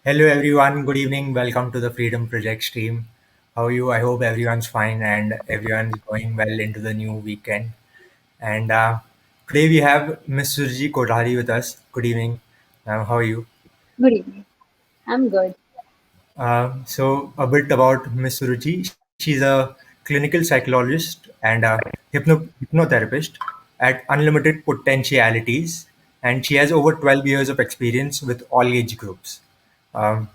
Hello, everyone. Good evening. Welcome to the Freedom Project stream. How are you? I hope everyone's fine and everyone's going well into the new weekend. And today we have Miss Surji Kothari with us. Good evening. How are you? Good evening. I'm good. So, a bit about Miss Suruchi. She's a clinical psychologist and a hypnotherapist at Unlimited Potentialities, and she has over 12 years of experience with all age groups. Um,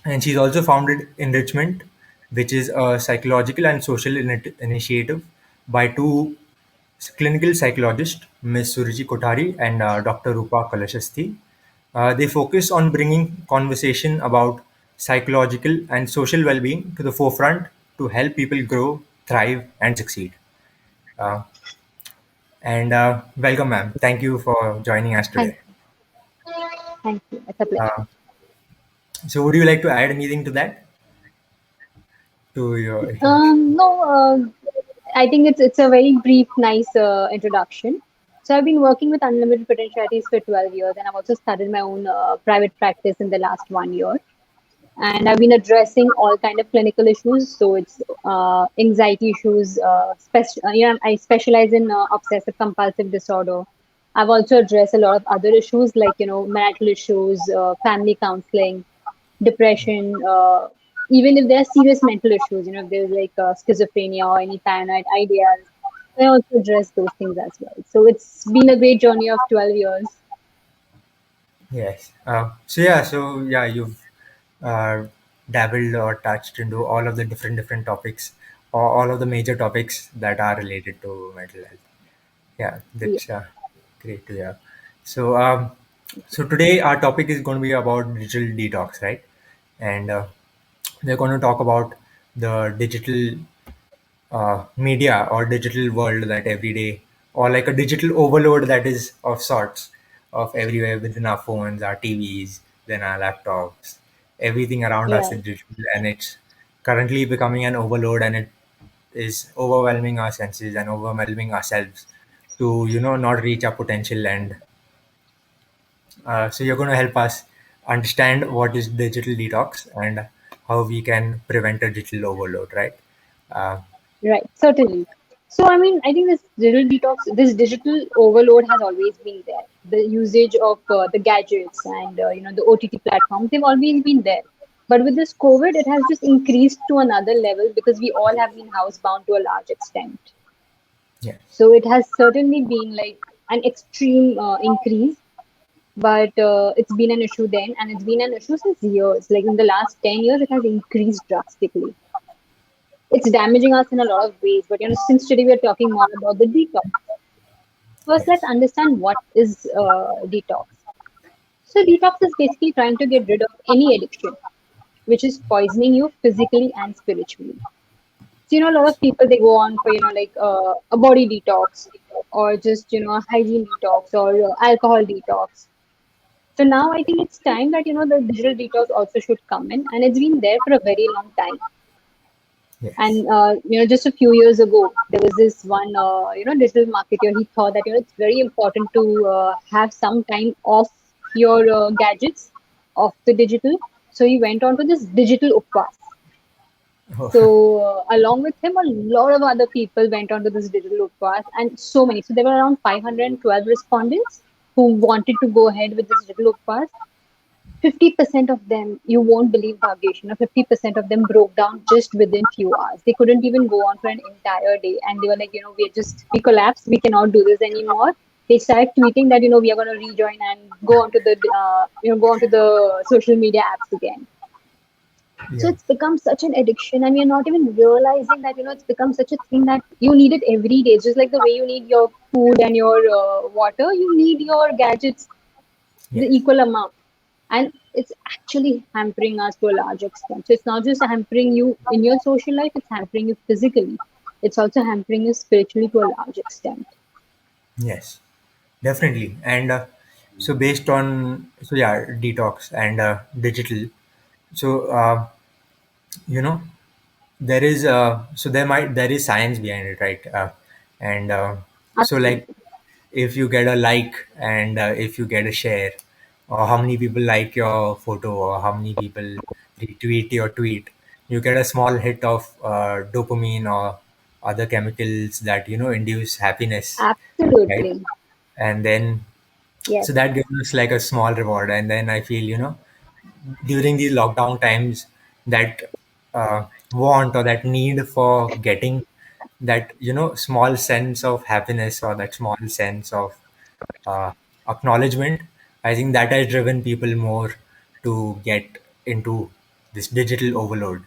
and she's also founded Enrichment, which is a psychological and social initiative by two clinical psychologist, Ms. Surji Kothari and Dr. Rupa Kalashasti. They focus on bringing conversation about psychological and social well-being to the forefront to help people grow, thrive, and succeed. Uh, and welcome, ma'am. Thank you for joining us Thank today. you. Thank you. It's a pleasure. Uh, so, would you like to add anything to that? To your No, I think it's a very brief, nice introduction. So I've been working with Unlimited Potentialities for 12 years, and I've also started my own private practice in the last 1 year. And I've been addressing all kind of clinical issues. So it's anxiety issues. I specialize in obsessive compulsive disorder. I've also addressed a lot of other issues like marital issues, family counseling, depression. Even if there are serious mental issues, if there's like schizophrenia or any paranoid ideas, I also address those things as well. So it's been a great journey of 12 years. yes. So you've uh, dabbled or touched into all of the different topics, or all of the major topics that are related to mental health. Yeah, Yeah. that's great to hear. So, so today our topic is going to be about digital detox, right? And we're going to talk about the digital media or digital world that every day, or like a digital overload that is of sorts, of everywhere within our phones, our TVs, then our laptops, everything around us Yeah. is digital, and it's currently becoming an overload, and it is overwhelming our senses and overwhelming ourselves to not reach our potential. And so you're going to help us understand what is digital detox and how we can prevent a digital overload, right? uh, Right, certainly. So, I mean, I think this digital detox, this digital overload has always been there. The usage of the gadgets and the OTT platforms, they've always been there. But with this COVID, it has just increased to another level because we all have been housebound to a large extent. yes. So it has certainly been like an extreme increase, but it's been an issue then, and it's been an issue since years. Like in the last 10 years, it has increased drastically. It's damaging us in a lot of ways. But since today we're talking more about the detox, first let's Yes. understand what is detox. So detox is basically trying to get rid of any addiction which is poisoning you physically and spiritually. So a lot of people they go on for like a body detox or just a hygiene detox or alcohol detox. So now I think it's time that the digital detox also should come in, and it's been there for a very long time. Yes. And just a few years ago, there was this one digital marketer. He thought that it's very important to have some time off your gadgets, off the digital. So he went on to this digital upvas. Oh, So along with him, a lot of other people went on to this digital upvas, and so many. So there were around 512 respondents who wanted to go ahead with this digital upvas. 50% of them, you won't believe Bhagyesh, 50% of them broke down just within few hours. They couldn't even go on for an entire day. And they were like, we collapsed. We cannot do this anymore. They started tweeting that, we are going to rejoin and go onto go onto the social media apps again. So yeah. it's become such an addiction, and we're not even realizing that, it's become such a thing that you need it every day. It's just like the way you need your food and your water, you need your gadgets the Yes. equal amount. And it's actually hampering us to a large extent. So it's not just hampering you in your social life, it's hampering you physically. It's also hampering you spiritually to a large extent. Yes. Definitely. And so based on detox and digital. So you know there is there is science behind it, right? And so like Absolutely. if you get a like and if you get a share, or how many people like your photo, or how many people retweet your tweet, you get a small hit of dopamine or other chemicals that induce happiness, right? Absolutely. And then Yes. so that gives us like a small reward. And then I feel during these lockdown times, that want or that need for getting that small sense of happiness, or that small sense of uh, acknowledgement, I think that has driven people more to get into this digital overload,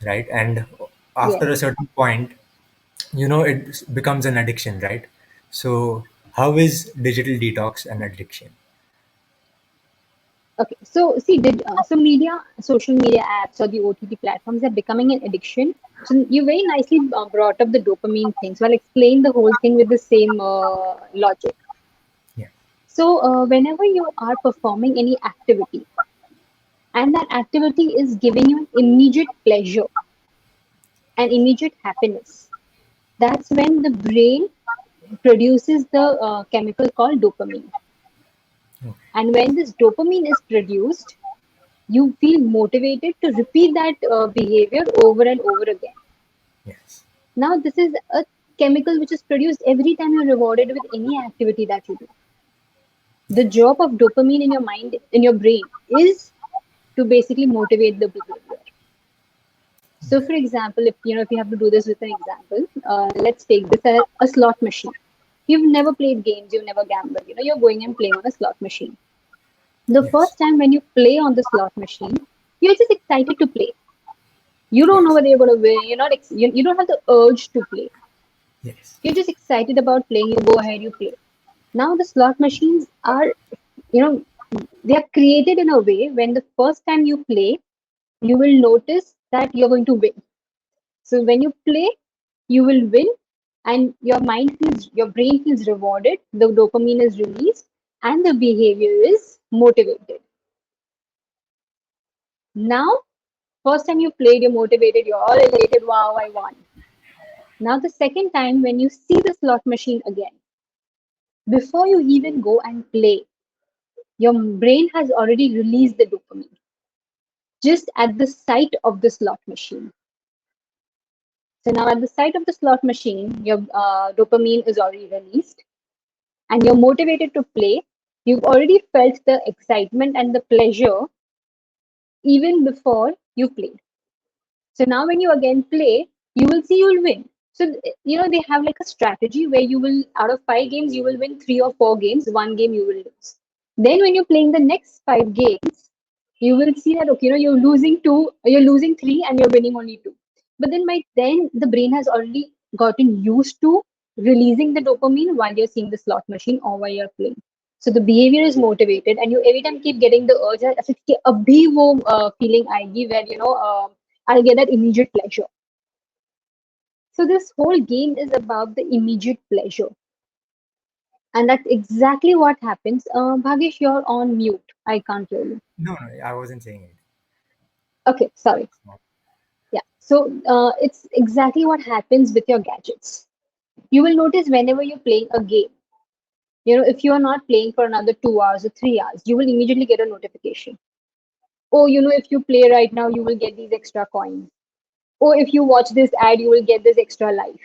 right? And Yes. after a certain point, it becomes an addiction, right? So how is digital detox an addiction? Okay, so see, so media, social media apps or the OTT platforms are becoming an addiction. So you very nicely brought up the dopamine thing. So I'll explain the whole thing with the same logic. Yeah. So whenever you are performing any activity and that activity is giving you immediate pleasure and immediate happiness, that's when the brain produces the chemical called dopamine. Okay. And when this dopamine is produced, you feel motivated to repeat that behavior over and over again. Yes. Now, this is a chemical which is produced every time you're rewarded with any activity that you do. The job of dopamine in your mind, in your brain, is to basically motivate the behavior. So, for example, if you have to do this with an example, let's take this as a slot machine. You've never played games, you've never gambled. You're going and playing on a slot machine. The Yes. first time when you play on the slot machine, you're just excited to play. You don't know Yes. whether you're going to win. You're not. You don't have the urge to play. Yes. You're just excited about playing. You go ahead. You play. Now the slot machines are, you know, they are created in a way when the first time you play, you will notice that you're going to win. So when you play, you will win, and your brain feels rewarded. The dopamine is released, and the behavior is motivated. Now, first time you played, you're motivated. You're all elated. Wow, I won. Now, the second time when you see the slot machine again, before you even go and play, your brain has already released the dopamine just at the sight of the slot machine. So now, at the sight of the slot machine, your dopamine is already released and you're motivated to play. You've already felt the excitement and the pleasure even before you played. So now, when you again play, you will see you'll win. So, they have like a strategy where you will, out of 5 games, you will win 3 or 4 games, 1 game you will lose. Then, when you're playing the next 5 games, you will see that, okay, you're losing two, you're losing three, and you're winning only two. But then, by then, the brain has already gotten used to releasing the dopamine while you're seeing the slot machine or while you're playing. So the behavior is motivated, and you every time keep getting the urge. ऐसे कि अभी वो feeling आएगी where I'll get that immediate pleasure. So this whole game is about the immediate pleasure, and that's exactly what happens. Bhagesh, you're on mute. I can't hear you. No, no, I wasn't saying it. Okay, sorry. Yeah. So it's exactly what happens with your gadgets. You will notice whenever you're playing a game, if you are not playing for another 2 hours or 3 hours, you will immediately get a notification. Oh, if you play right now, you will get these extra coins. Or if you watch this ad, you will get this extra life.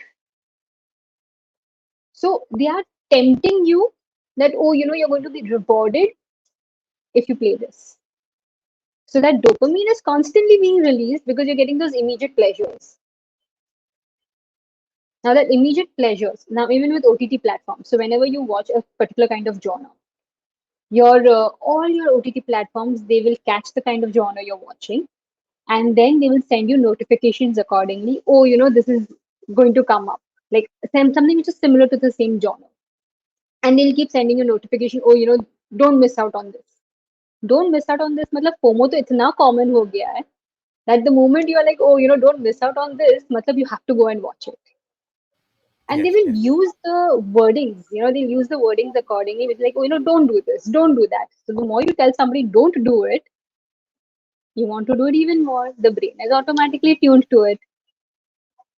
So they are tempting you that, oh, you're going to be rewarded if you play this. So that dopamine is constantly being released because you're getting those immediate pleasures. Now that immediate pleasures, now even with OTT platforms, so whenever you watch a particular kind of genre, all your OTT platforms, they will catch the kind of genre you're watching, and then they will send you notifications accordingly. Oh, this is going to come up, like something which is similar to the same genre, and they'll keep sending you notification. Oh, don't miss out on this. Don't miss out on this. मतलब FOMO तो इतना common हो गया है that the moment you are like, oh, don't miss out on this, मतलब you have to go and watch it. And they Yes. will Yes. use the wordings, they'll use the wordings accordingly. It's like, oh, don't do this, don't do that. So the more you tell somebody don't do it, you want to do it even more. The brain is automatically tuned to it.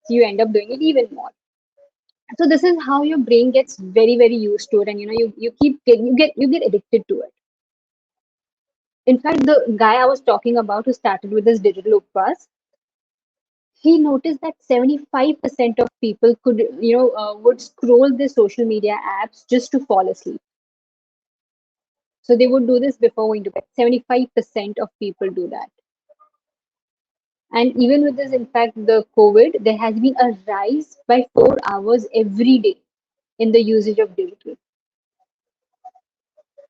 So you end up doing it even more. So this is how your brain gets very, very used to it. And you keep getting, you get addicted to it. In fact, the guy I was talking about who started with his digital upvas, he noticed that 75% of people would scroll their social media apps just to fall asleep. So they would do this before going to bed. 75% of people do that. And even with this, in fact, the COVID, there has been a rise by 4 hours every day in the usage of digital.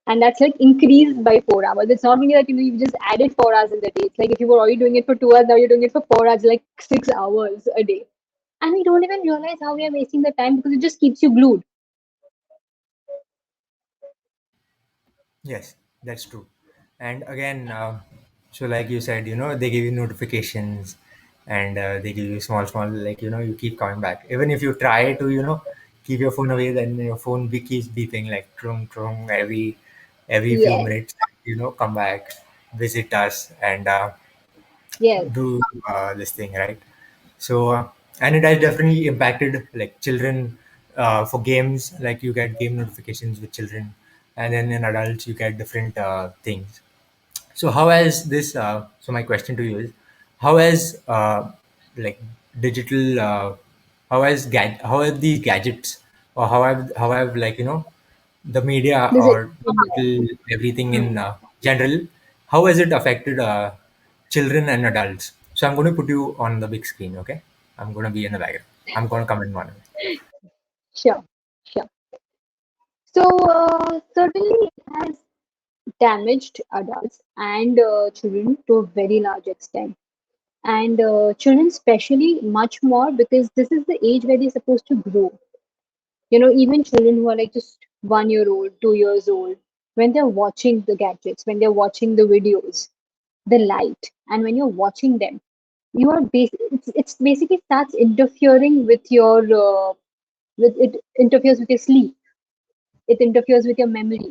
And that's like increased by 4 hours. It's not only that you just added 4 hours in the day. It's like if you were already doing it for 2 hours, now you're doing it for 4 hours, like 6 hours a day. And we don't even realize how we are wasting the time because it just keeps you glued. Yes, that's true. And again, so like you said, they give you notifications, and they give you small, small, like, you keep coming back. Even if you try to, keep your phone away, then your phone keeps beeping like trung, trung every few Yes, minutes, come back, visit us, and yes. do this thing, right? So, and it has definitely impacted like children for games, like you get game notifications with children, and then in adults, you get different things. So how has this? So my question to you is, how has like digital? How have these gadgets, or how have like the media This is or digital everything in hmm. general? How has it affected children and adults? So I'm going to put you on the big screen. Okay, I'm going to be in the background. I'm going to comment on it. Sure, sure. So certainly it has damaged adults and children to a very large extent. And children especially much more because this is the age where they're supposed to grow. Even children who are like just 1 year old, 2 years old, when they're watching the gadgets, when they're watching the videos, the light, and when you're watching them, it's basically starts interfering with it interferes with your sleep, it interferes with your memory,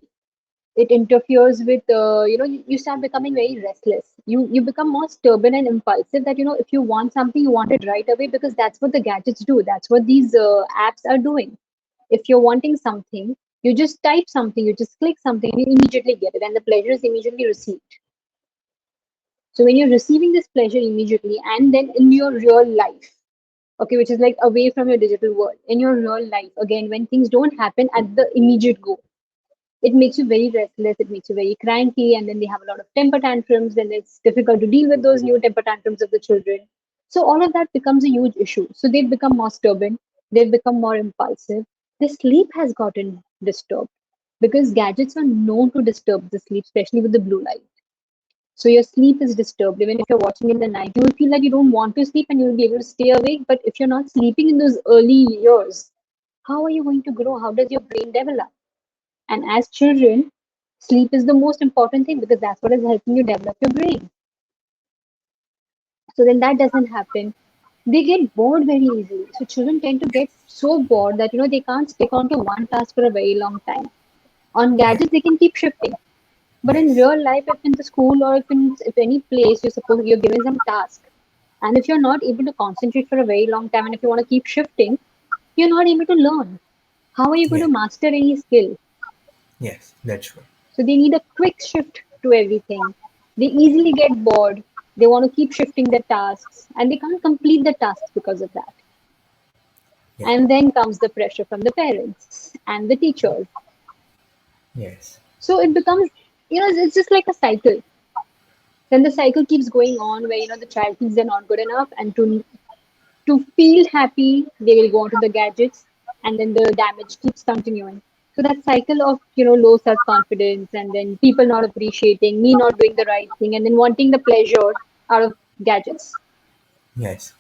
it interferes with you start becoming very restless, you become more stubborn and impulsive, that if you want something you want it right away because that's what the gadgets do, that's what these apps are doing. If you're wanting something, you just type something, you just click something and you immediately get it and the pleasure is immediately received. So when you're receiving this pleasure immediately and then in your real life, okay, which is like away from your digital world, in your real life, again, when things don't happen at the immediate go, it makes you very restless, it makes you very cranky, and then they have a lot of temper tantrums, and it's difficult to deal with those new temper tantrums of the children. So all of that becomes a huge issue. So they've become more stubborn, they've become more impulsive. The sleep has gotten disturbed because gadgets are known to disturb the sleep, especially with the blue light. So your sleep is disturbed. Even if you're watching in the night, you will feel like you don't want to sleep and you'll be able to stay awake. But if you're not sleeping in those early years, how are you going to grow? How does your brain develop? And as children, sleep is the most important thing because that's what is helping you develop your brain. So then that doesn't happen. They get bored very easily. So children tend to get so bored that they can't stick on to one task for a very long time. On Yeah. gadgets, they can keep shifting. But in Yes. real life, if in the school or if any place you're given some task, and if you're not able to concentrate for a very long time, and if you want to keep shifting, you're not able to learn. How are you going Yeah. to master any skill? Yes. That's true. So they need a quick shift to everything. They easily get bored. They want to keep shifting their tasks and they can't complete the tasks because of that. Yeah. And then comes the pressure from the parents and the teachers. Yes. So it becomes, it's just like a cycle. Then the cycle keeps going on where, the child thinks they're not good enough and to feel happy, they will go onto the gadgets and then the damage keeps continuing. So that cycle of, low self-confidence and then people not appreciating, me not doing the right thing and then wanting the pleasure out of gadgets. Yes.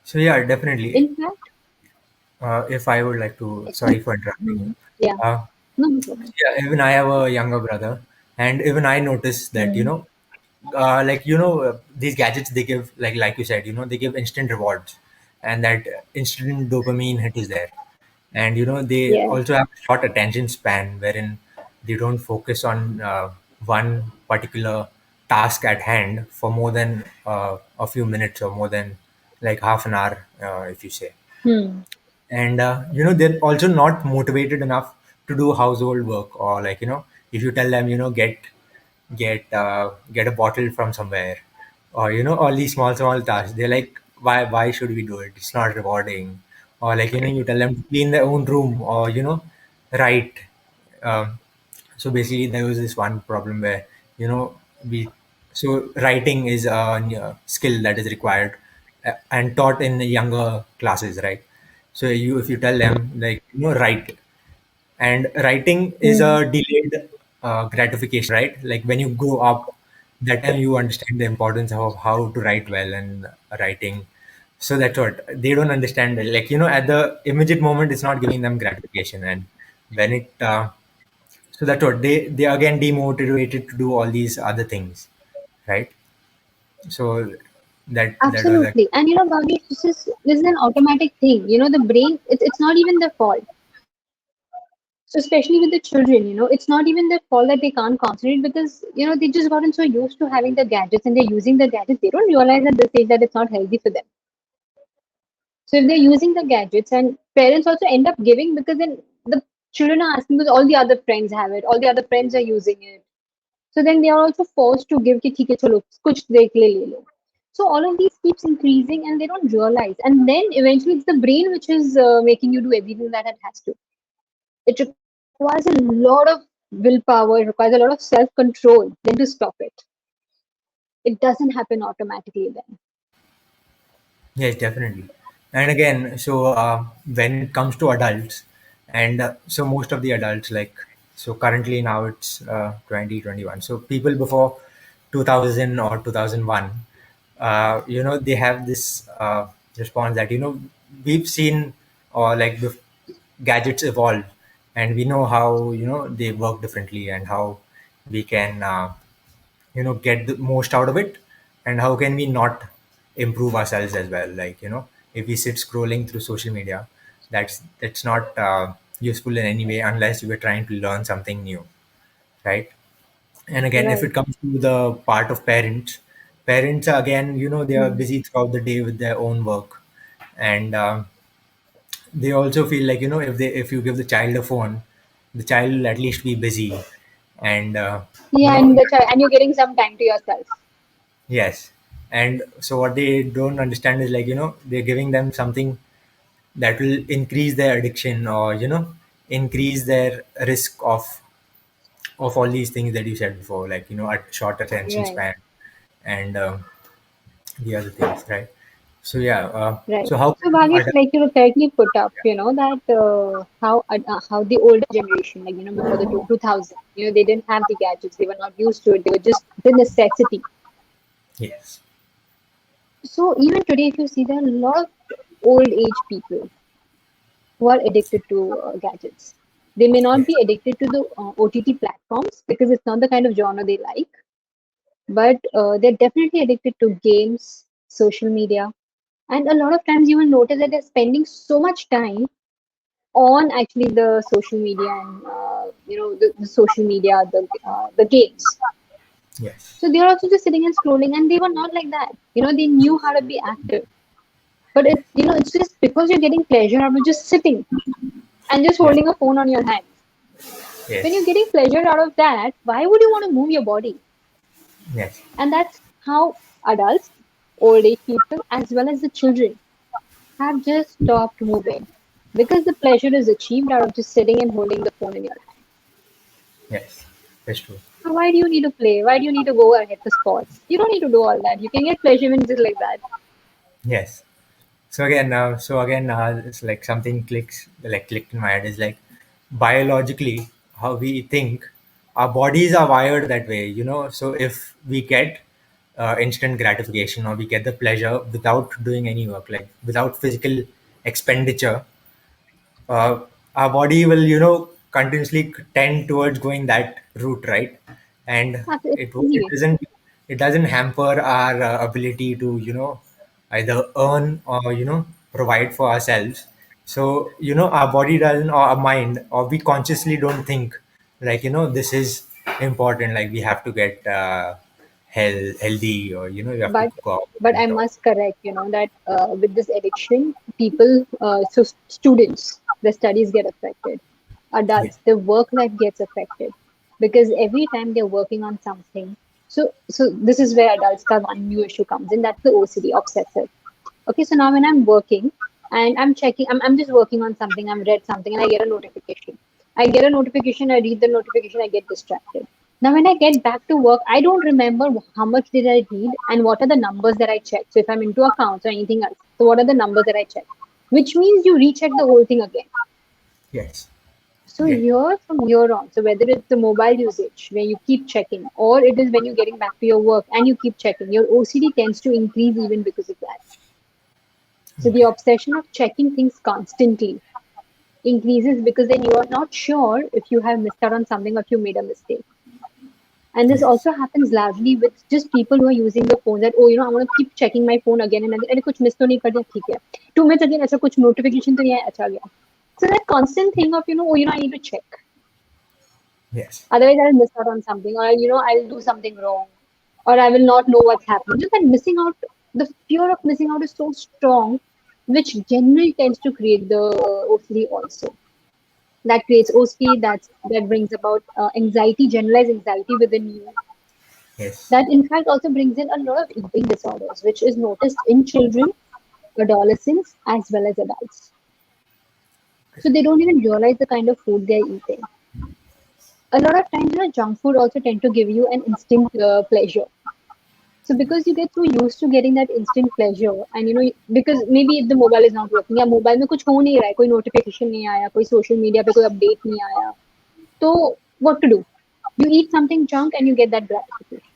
So yeah, definitely. In fact, If I would like to, sorry for interrupting you. yeah, Uh, no, no problem. yeah, even I have a younger brother, and even I noticed that Mm, these gadgets they give like you said, they give instant rewards, and that instant dopamine hit is there, and they yeah. also have short attention span wherein they don't focus on one particular task at hand for more than a few minutes or more than like half an hour, if you say. Hmm. And they're also not motivated enough to do household work, or like if you tell them get get a bottle from somewhere, or all these small tasks. They're like, why should we do it? It's not rewarding. Or like you tell them to clean their own room, or write. Um, so basically, there was this one problem where we so writing is a skill that is required and taught in the younger classes, right? So if you tell them like write, and writing is Mm. a delayed gratification, right? Like when you grow up, that time you understand the importance of how to write well and writing. So that's what they don't understand it. Like at the immediate moment it's not giving them gratification, and when it so that's what they are again demotivated to do all these other things, right? So that was like, Absolutely. And Bhavik, this is an automatic thing. The brain, it's not even their fault. So especially with the children, it's not even their fault that they can't concentrate because, they just gotten so used to having the gadgets and they're using the gadgets. They don't realize at this age that it's not healthy for them. So if they're using the gadgets and parents also end up giving because then the children are asking because all the other friends have it, all the other friends are using it. So then they are also forced to give कि ठीक है चलो कुछ देख ले लो. So all of these keeps increasing and they don't realize. And then eventually it's the brain which is making you do everything that it has to. It requires a lot of willpower, it requires a lot of self-control then to stop it. It doesn't happen automatically then. yes, definitely. And again, so when it comes to adults, and so most of the adults, like, so currently now it's 2021. So people before 2000 or 2001, they have this response that, we've seen, or like the gadgets evolve, and we know how, they work differently, and how we can, get the most out of it, and how can we not improve ourselves as well. Like if we sit scrolling through social media, that's not useful in any way unless you were trying to learn something new, right? And again, if Right. it comes to the part of parents are, again, they are Hmm. busy throughout the day with their own work, and they also feel like, if you give the child a phone, the child will at least be busy, and you Yeah, know and you're getting some time to yourself. yes. And so what they don't understand is, like, they're giving them something that will increase their addiction, or, increase their risk of all these things that you said before, like, a short attention Right. span, and the other things, right? So yeah, Right. so how So can Bhagesh, adults, like you correctly put up, that how the older generation, like before the 2000, they didn't have the gadgets, they were not used to it, they were just the necessity. yes, So even today, if you see, there are a lot of old age people who are addicted to gadgets. They may not yes, be addicted to the OTT platforms because it's not the kind of genre they like, but they're definitely addicted to games, social media, and a lot of times you will notice that they're spending so much time on actually the social media and the social media, the games. yes, So they are also just sitting and scrolling, and they were not like that. They knew how to be active, but it's just because you're getting pleasure out of just sitting and just yes, holding a phone on your hands. When you're yes, getting pleasure out of that, why would you want to move your body? yes, And that's how adults, old age people, as well as the children have just stopped moving because the pleasure is achieved out of just sitting and holding the phone in your hand. yes, that's true. So why do you need to play? Why do you need to go ahead for sports? You don't need to do all that. You can get pleasure even just like that. Yes. So again, it's like something clicked in my head. Is like, biologically, how we think, our bodies are wired that way. So if we get instant gratification, or we get the pleasure without doing any work, like without physical expenditure, uh, our body will, continuously tend towards going that route, right? And It's it easy it way. doesn't hamper our ability to, either earn, or, provide for ourselves. So our body doesn't, or our mind, or we consciously don't think, like, this is important, like we have to get healthy, or you have to But go out but I and talk. must correct, that with this addiction, people, students, the studies get affected. Yeah. Adults, their work life gets affected. because every time they're working on something. So this is where adults ka one new issue comes in. That's the OCD, obsessive. Okay, so now when I'm working and I'm checking, I'm just working on something, I'm read something and I get a notification. I get a notification, I read the notification, I get distracted. Now when I get back to work, I don't remember how much did I read and what are the numbers that I checked. So if I'm into accounts or anything else, so what are the numbers that I checked? Which means you recheck the whole thing again. Yes. So Yeah. here from here on, so whether it's the mobile usage where you keep checking, or it is when you're getting back to your work and you keep checking, your OCD tends to increase even because of that. So the Okay. obsession of checking things constantly increases because then you are not sure if you have missed out on something or if you made a mistake. And this Yes. also happens largely with just people who are using the phone that, oh, I want to keep checking my phone again and again. अरे कुछ miss तो नहीं कर दिया ठीक है 2 minutes again ऐसा कुछ notification तो नहीं आया अच्छा गया. So that constant thing of, I need to check. Yes. Otherwise, I'll miss out on something, or I'll do something wrong, or I will not know what's happening. Just that missing out, the fear of missing out is so strong, which generally tends to create the OCD also. That creates OCD. That brings about anxiety, generalized anxiety within you. Yes. That in fact also brings in a lot of eating disorders, which is noticed in children, adolescents, as well as adults. So they don't even realize the kind of food they're eating. A lot of times, junk food also tend to give you an instant pleasure. So because you get so used to getting that instant pleasure, and because maybe if the mobile is not working, या mobile में कुछ हो नहीं रहा है, कोई notification नहीं आया, कोई social media पे कोई update नहीं आया, तो what to do? You eat something junk and you get that gratification.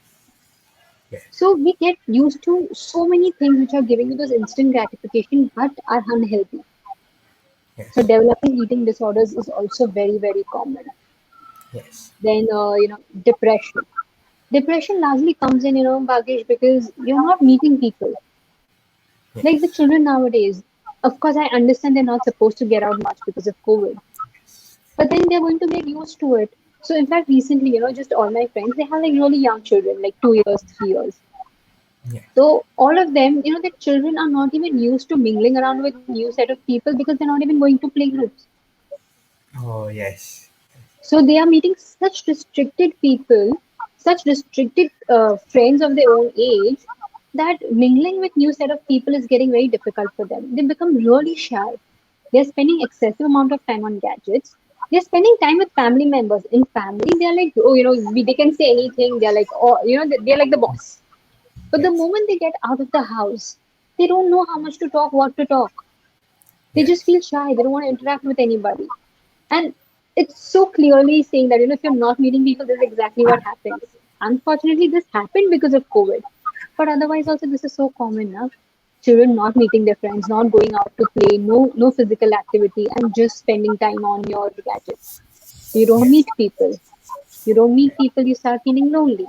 Yes. So we get used to so many things which are giving you those instant gratification but are unhealthy. So Yes. developing eating disorders is also very, very common. Yes. Then, depression. Depression largely comes in, Bhagesh, because you're not meeting people. Like the Yes. children nowadays, of course, I understand they're not supposed to get out much because of COVID, but then they're going to get used to it. So, in fact, recently, just all my friends, they have like really young children, like 2 years, 3 years. Yes. So, all of them, the children are not even used to mingling around with new set of people because they're not even going to play groups. Oh, yes. So, they are meeting such restricted people, such restricted friends of their own age, that mingling with new set of people is getting very difficult for them. They become really shy. They're spending excessive amount of time on gadgets. They're spending time with family members. In family, they're like, oh, they can say anything. They're like, oh, they're like the boss. But the Yes. moment they get out of the house, they don't know how much to talk, what to talk. They just Yes. feel shy. They don't want to interact with anybody. And it's so clearly saying that, if you're not meeting people, this is exactly what happens. Unfortunately, this happened because of COVID. But otherwise, also, this is so common now. Children not meeting their friends, not going out to play, no physical activity, and just spending time on your gadgets. So you don't Yes. meet people. You don't meet people, you start feeling lonely.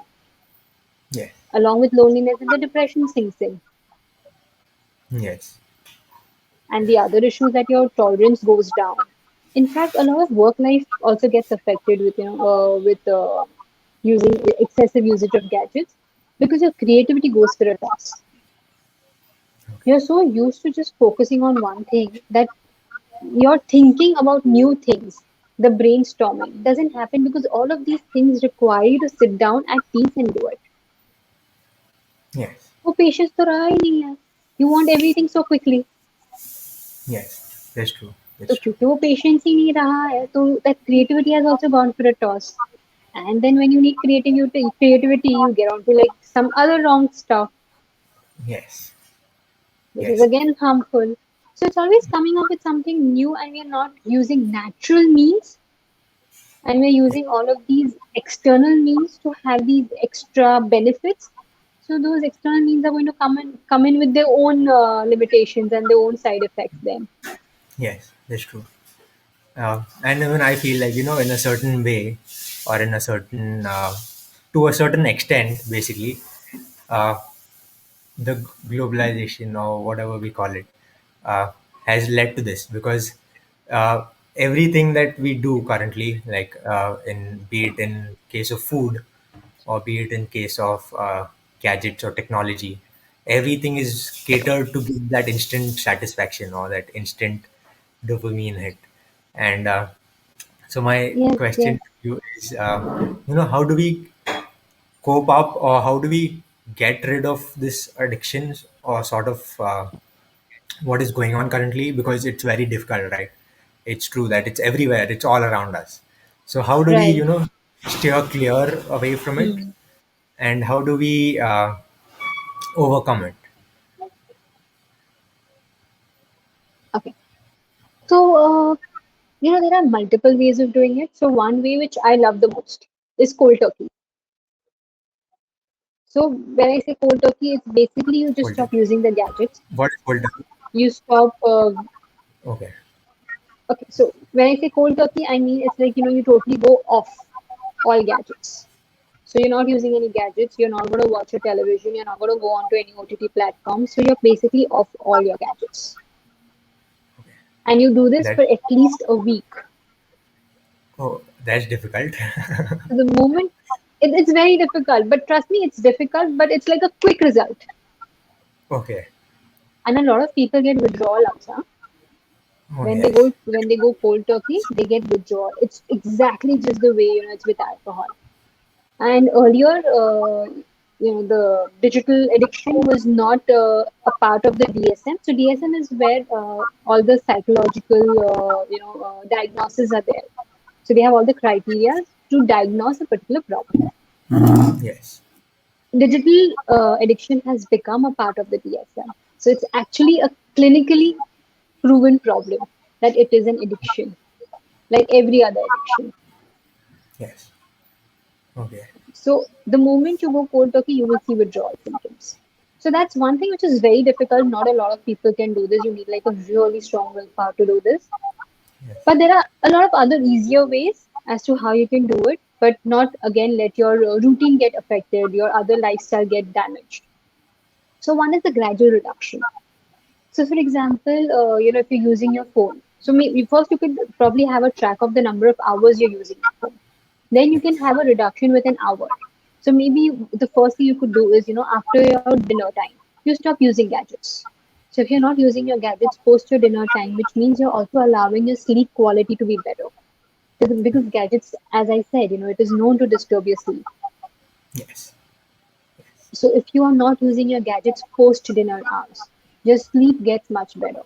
Yes. Along with loneliness, and the depression sinks in. Yes. And the other issue is that your tolerance goes down. In fact, a lot of work life also gets affected with with using excessive usage of gadgets because your creativity goes for a toss. Okay. You're so used to just focusing on one thing that you're thinking about new things. The brainstorming doesn't happen because all of these things require you to sit down at peace and do it. Yes. वो patience तो रहा ही नहीं है. You want everything so quickly. Yes. That's true. तो That's true. क्योंकि वो patience ही नहीं रहा है तो that creativity has also gone for a toss. And then when you need creativity, you get onto like some other wrong stuff, Yes. which is Yes. again harmful. So it's always coming up with something new, and we're not using natural means, and we're using all of these external means to have these extra benefits. So those external means are going to come in with their own limitations and their own side effects. Then, Yes. That's true. And even I feel like, in a certain way, or in a certain to a certain extent, basically, uh, the globalization or whatever we call it uh, has led to this, because uh, everything that we do currently, like in be it in case of food or be it in case of gadgets or technology, everything is catered to give that instant satisfaction or that instant dopamine hit. And So my Yes, question yes. to you is, how do we cope up, or how do we get rid of this addictions, or sort of what is going on currently? Because it's very difficult, right? It's true that it's everywhere, it's all around us. So how do we, Right. steer clear away from it, Hmm. and how do we overcome it? Okay. So, there are multiple ways of doing it. So, one way which I love the most is cold turkey. So, when I say cold turkey, it's basically you just Cold stop turkey. using the gadgets. What is cold turkey? You stop. Okay. Okay. So, when I say cold turkey, I mean it's like, you totally go off all gadgets. So, you're not using any gadgets. You're not going to watch your television. You're not going to go onto any OTT platform. So, you're basically off all your gadgets. And you do this That for at least a week. Oh, that's difficult. So the moment it's very difficult, but trust me, it's difficult, but it's like a quick result. Okay. And a lot of people get withdrawal also. Oh When they yes. go when they go cold turkey, they get withdrawal. It's exactly just the way it's with alcohol. And earlier, the digital addiction was not a part of the DSM. So DSM is where all the psychological diagnoses are there. So they have all the criteria to diagnose a particular problem. Yes. Digital addiction has become a part of the DSM. So it's actually a clinically proven problem that it is an addiction, like every other addiction. Yes. Okay. So the moment you go cold turkey, you will see withdrawal symptoms. So that's one thing which is very difficult. Not a lot of people can do this. You need like a really strong willpower to do this. Yes. But there are a lot of other easier ways as to how you can do it, but not again let your routine get affected, your other lifestyle get damaged. So one is the gradual reduction. So, for example, if you're using your phone, so maybe first you could probably have a track of the number of hours you're using your phone. Then you can Yes. have a reduction with an hour. So maybe the first thing you could do is, after your dinner time, you stop using gadgets. So if you're not using your gadgets post your dinner time, which means you're also allowing your sleep quality to be better. Because gadgets, as I said, it is known to disturb your sleep. Yes. So if you are not using your gadgets post dinner hours, your sleep gets much better.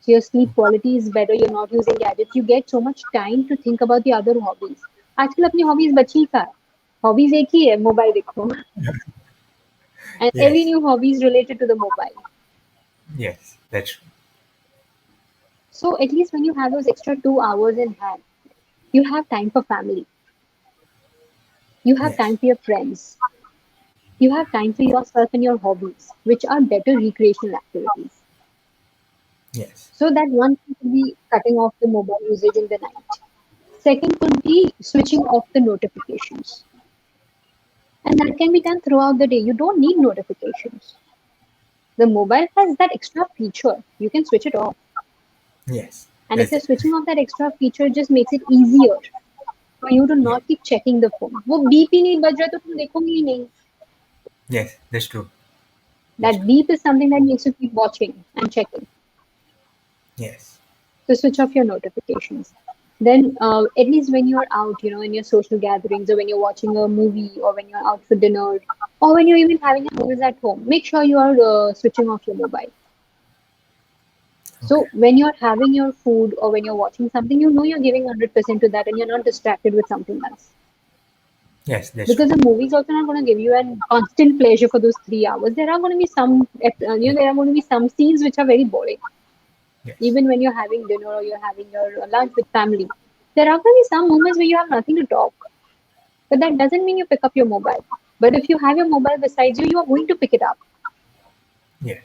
So your sleep quality is better. You're not using gadgets. You get so much time to think about the other hobbies. आजकल अपनी hobbies बची का है. Hobbies एक ही है mobile देखो. And every Yes. new hobby is related to the mobile. Yes. That's true. So at least when you have those extra 2 hours in hand, you have time for family. You have Yes. time for your friends. You have time for yourself and your hobbies, which are better recreational activities. Yes. So that one thing could be cutting off the mobile usage in the night. Second could be switching off the notifications. And that can be done throughout the day. You don't need notifications. The mobile has that extra feature. You can switch it off. Yes. And if That's you're it. switching off that extra feature, it just makes it easier for you to Yeah. not keep checking the phone. वो beep ही नहीं बज रहा तो तुम देखोगे ही नहीं. Yes. That's true. That's That true. beep is something that makes you keep watching and checking. Yes. So switch off your notifications. Then at least when you're out, in your social gatherings or when you're watching a movie or when you're out for dinner or when you're even having a meals at home, make sure you are switching off your mobile. Okay. So when you're having your food or when you're watching something, you know you're giving 100% to that and you're not distracted with something else. Yes. That's true. Because the movie is also not going to give you a constant pleasure for those 3 hours. There are going to be Yes. there are going to be some scenes which are very boring. Yes. Even when you're having dinner or you're having your lunch with family, there are going to be some moments where you have nothing to talk. But that doesn't mean you pick up your mobile. But if you have your mobile beside you, you are going to pick it up. Yes.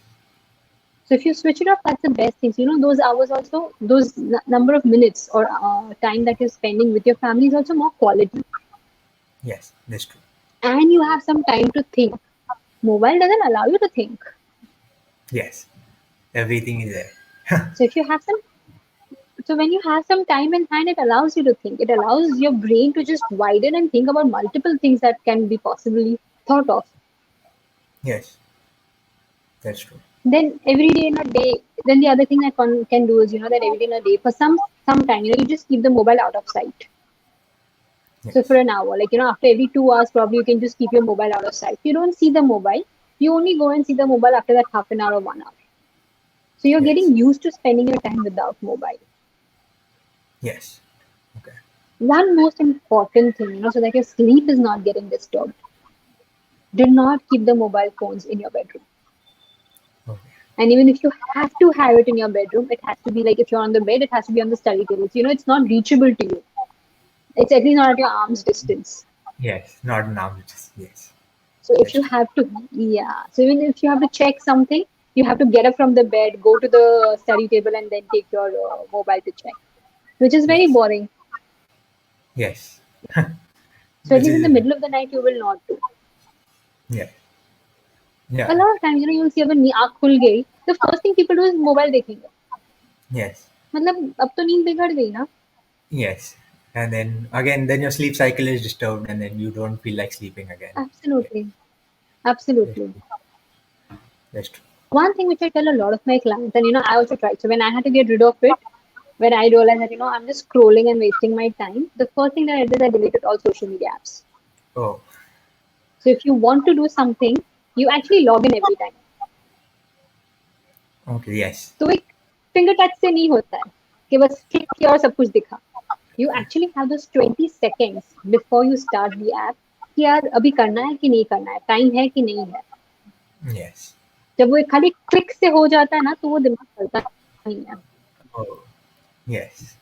So if you switch it off, that's the best thing. So, those hours also, those number of minutes or time that you're spending with your family is also more quality. Yes. That's true. And you have some time to think. Mobile doesn't allow you to think. Yes. Everything is there. So if you have some, so when you have some time in hand, it allows you to think. It allows your brain to just widen and think about multiple things that can be possibly thought of. Yes. That's true. Then every day in a day, then the other thing that one can do is, that every day in a day, for some sometime, you just keep the mobile out of sight. So for Yes. an hour, like, after every 2 hours, probably you can just keep your mobile out of sight. You don't see the mobile. You only go and see the mobile after that half an hour or 1 hour. So you're Yes. getting used to spending your time without mobile. Yes. Okay. One most important thing, so that your sleep is not getting disturbed. Do not keep the mobile phones in your bedroom. Okay. And even if you have to have it in your bedroom, it has to be like if you're on the bed, it has to be on the study table. So, it's not reachable to you. It's at least not at your arm's distance. Yes. Not now. Just yes. So if That's you true. have to, yeah. So even if you have to check something, you have to get up from the bed, go to the study table, and then take your mobile to check, which is very Yes. boring. Yes. So at Which least in the is middle of the night, you will not do. yeah. A Yeah. lot of times, you'll see अगर आँख खुल गई, the first thing people do is mobile देखेंगे. Yes. मतलब अब तो नींद बिगड़ गई ना. Yes. And then again, then your sleep cycle is disturbed, and then you don't feel like sleeping again. Yeah. Absolutely, That's absolutely. true. That's true. One thing which I tell a lot of my clients, and I also tried. So when I had to get rid of it, when I realized that I'm just scrolling and wasting my time, the first thing that I did is I deleted all social media apps. Oh. So if you want to do something, you actually log in every time. Okay. Yes. तो एक finger touch से नहीं होता है कि बस click किया और सब कुछ दिखा. You actually have those 20 seconds before you start the app कि यार अभी करना है कि नहीं करना है, टाइम है कि नहीं है. Yes. जब वो खाली क्लिक से हो जाता है ना तो वो दिमाग चलता नहीं है. Oh. Yes.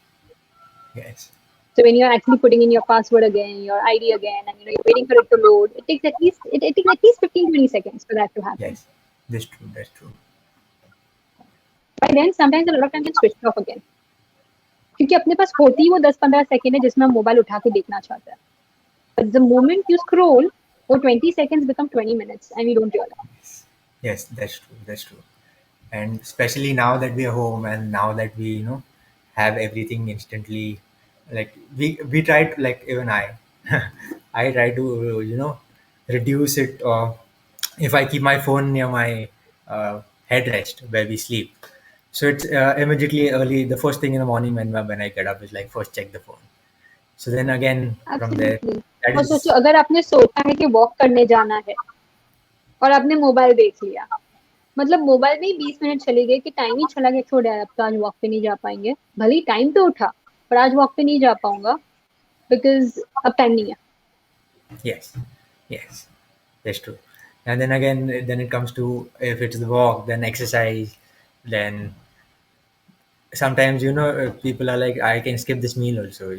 Yes. So when you're actually putting in your password again, your ID again, and you're waiting for it to load, it takes at least 15-20 seconds for that to happen. Yes. That's true. That's true. By then, sometimes a lot of times it's switched off again. क्योंकि अपने पास होती ही वो 10-15 second है जिसमें हम mobile उठा के देखना चाहते हैं. But the moment you scroll, वो 20 seconds become 20 minutes and we don't realize. Yes. Yes. That's true. That's true. And especially now that we are home, and now that we have everything instantly, like we try to, like, even I I try to reduce it, or if I keep my phone near my headrest where we sleep, so it's immediately early, the first thing in the morning when I get up is like first check the phone. So then again from there, Absolutely. that और सोचो is अगर आपने सोचा है कि walk करने जाना है और आपने मोबाइल देख लिया, मतलब मोबाइल में ही 20 मिनट चले गए कि टाइम ही चला गया, छोड़ यार अब तो आज वॉक पे नहीं जा पाएंगे. भले ही टाइम पे उठा पर आज वॉक पे नहीं जा पाऊंगा बिकॉज अब टाइम नहीं है. yes, yes, that's true. And then again, then it comes to, if it's the walk, then exercise, then sometimes people are like, I can skip this meal also.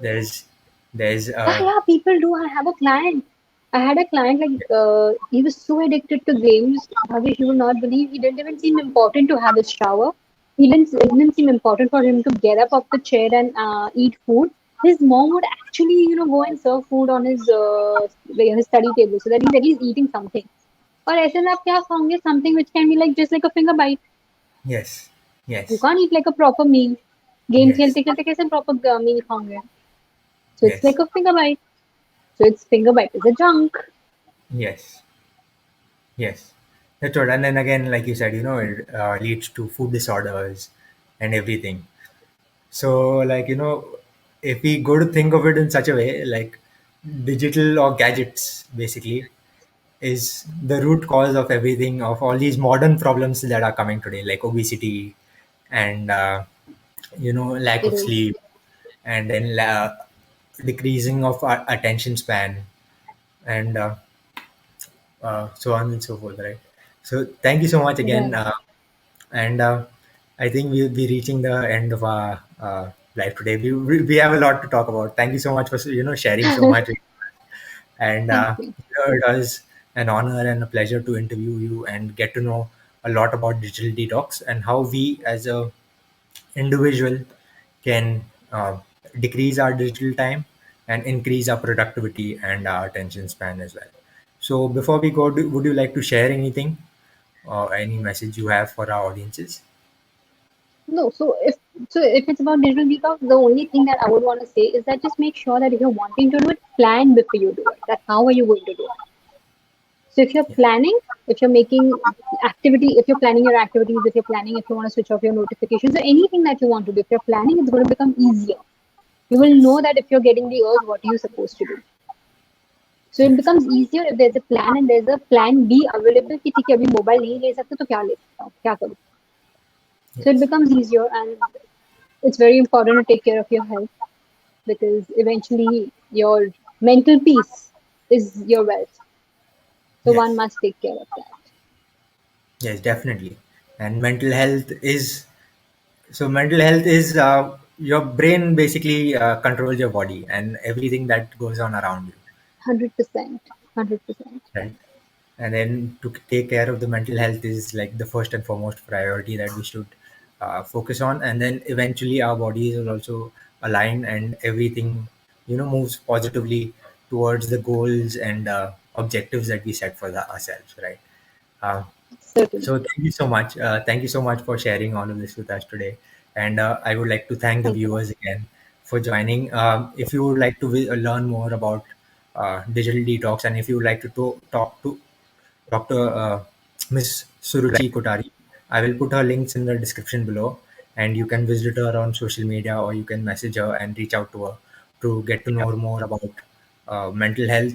There's there's Ah, yeah, people do. I have a client. I had a client like he was so addicted to games. Bhavesh, you will not believe he didn't even seem important to have a shower. It didn't seem important for him to get up off the chair and eat food. His mom would actually, go and serve food on his study table so that he's at least eating something. और ऐसे में आप क्या खाओगे? Something which can be like just like a finger bite. yes, You yes, can't eat like a proper meal. Game yes, खेलते खेलते कैसे proper meal खाओगे? So it's yes, like a finger bite. So its finger bite is a junk. yes, yes. That's what. And then again, like you said, it leads to food disorders and everything. So, like, if we go to think of it in such a way, like, digital or gadgets basically is the root cause of everything, of all these modern problems that are coming today, like obesity, and lack It of is. sleep, and then decreasing of our attention span, and so on and so forth, right? So thank you so much again, Right. and I think we'll be reaching the end of our life today. We have a lot to talk about. Thank you so much for sharing so much, and Thank you. it was an honor and a pleasure to interview you and get to know a lot about digital detox and how we as a individual can decrease our digital time and increase our productivity and our attention span as well. So before we go, would you like to share anything or any message you have for our audiences? No, so if it's about digital detox, the only thing that I would want to say is that just make sure that if you're wanting to do it, plan before you do it. That how are you going to do it? So if you're Yeah. planning, if you're making activity, if you're planning your activities, if you're planning, if you want to switch off your notifications or anything that you want to do, if you're planning, it's going to become easier. You will know Yes. that if you're getting the urge, what are you supposed to do. So it Yes. becomes easier if there's a plan and there's a plan B available कि ठीक है अभी mobile नहीं ले सकते तो क्या ले सकता हूँ क्या करूँ. So it Yes. becomes easier, and it's very important to take care of your health because eventually your mental peace is your wealth. So one Yes. must take care of that. Yes, definitely. And mental health is your brain basically controls your body and everything that goes on around you, 100%. 100%. right? And then to take care of the mental health is like the first and foremost priority that we should focus on, and then eventually our bodies will also align and everything moves positively towards the goals and objectives that we set for ourselves, right? uh, Certainly. So thank you so much. Thank you so much for sharing all of this with us today. And I would like to thank the Thank you. viewers again for joining. If you would like to learn more about digital detox, and if you would like to talk to Dr. Miss Suruchi Kotari, I will put her links in the description below, and you can visit her on social media or you can message her and reach out to her to get to know more about mental health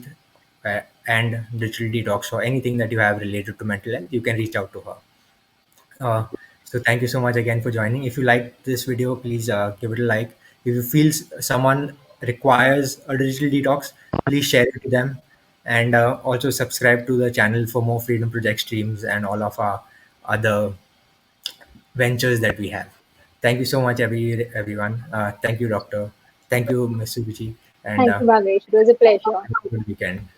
and digital detox or anything that you have related to mental health. You can reach out to her. So thank you so much again for joining. If you like this video, please give it a like. If you feel someone requires a digital detox, please share it to them, and also subscribe to the channel for more Freedom Project streams and all of our other ventures that we have. Thank you so much, everyone. Thank you, Doctor. Thank you, Ms. Subichi, and Thank you, Bhagresh. It was a pleasure. have a good weekend.